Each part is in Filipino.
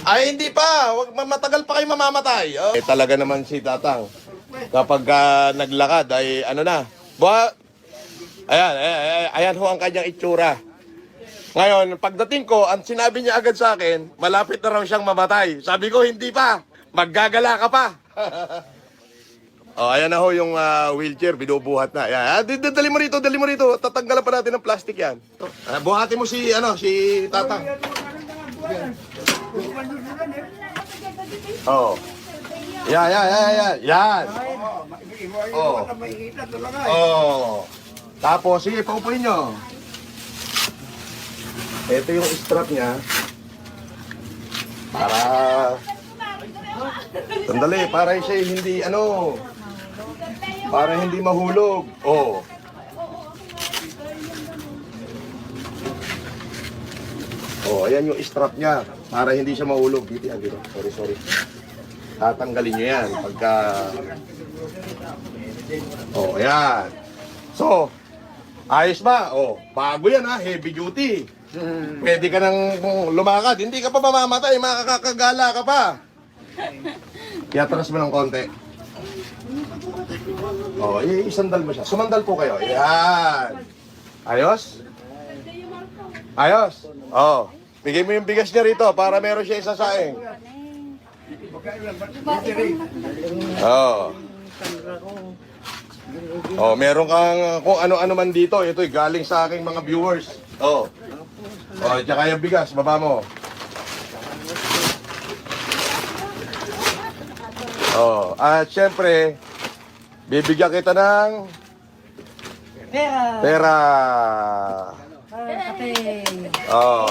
Ay, hindi pa. Matagal pa kayo mamamatay. Oh. Eh, talaga naman si Tatang. Kapag naglakad ay ano na. Ayan, ayan ho ang kanyang itsura. Ngayon, pagdating ko, ang sinabi niya agad sa akin, malapit na raw siyang mamatay. Sabi ko, hindi pa. Maggagala ka pa. Ayan na ho yung wheelchair, binubuhat na. Ayan, dali mo rito, dali mo rito. Tatanggalan pa natin ng plastic yan. Buhatin mo si Tatang. Oh. Yan. Oh. Tapos, sige, paupuin nyo. Ito yung strap niya. Sandali, para siya hindi, para hindi mahulog. Oh. Oh, ayan yung strap niya. Para hindi siya mahulog. Dito. Sorry. Tatanggalin nyo yan. Pagka... Oh, ayan. So, ayos ba? Oh, bago yan ha. Heavy duty. Pwede ka nang lumakad. Hindi ka pa mamamatay. Makakagala ka pa. Iatras mo ng konti. Oh, isandal mo siya. Sumandal po kayo. Ayan. Ayos? Ayos? Oh. Bigay mo yung bigas niya rito para meron siya isasaing. Oh. Oh, meron kang kung ano-ano man dito. Ito'y galing sa aking mga viewers. Oh. Oh, tsaka yung bigas, baba mo. Oh, at syempre, bibigyan kita ng pera. Oh.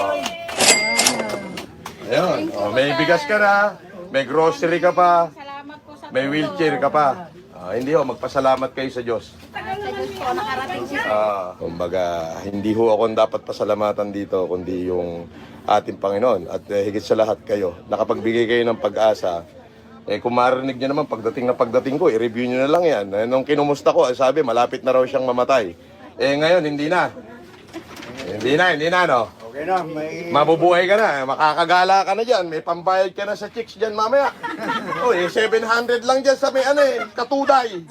Ayun. Oh, may bigas ka na, may grocery ka pa, may wheelchair ka pa. Hindi ho, magpasalamat kayo sa Diyos. Kumbaga, hindi ho ako dapat pasalamatan dito, kundi yung ating Panginoon. At higit sa lahat kayo, nakapagbigay kayo ng pag-asa. Kung marinig nyo naman, pagdating ko, i-review nyo na lang yan. Nung kinumusta ko, sabi, malapit na raw siyang mamatay. Ngayon, hindi na. Hindi na, no? Okay na, Mabubuhay ka na, makakagala ka na dyan, may pambayad ka na sa chicks dyan mamaya. 700 lang dyan sa may katuday.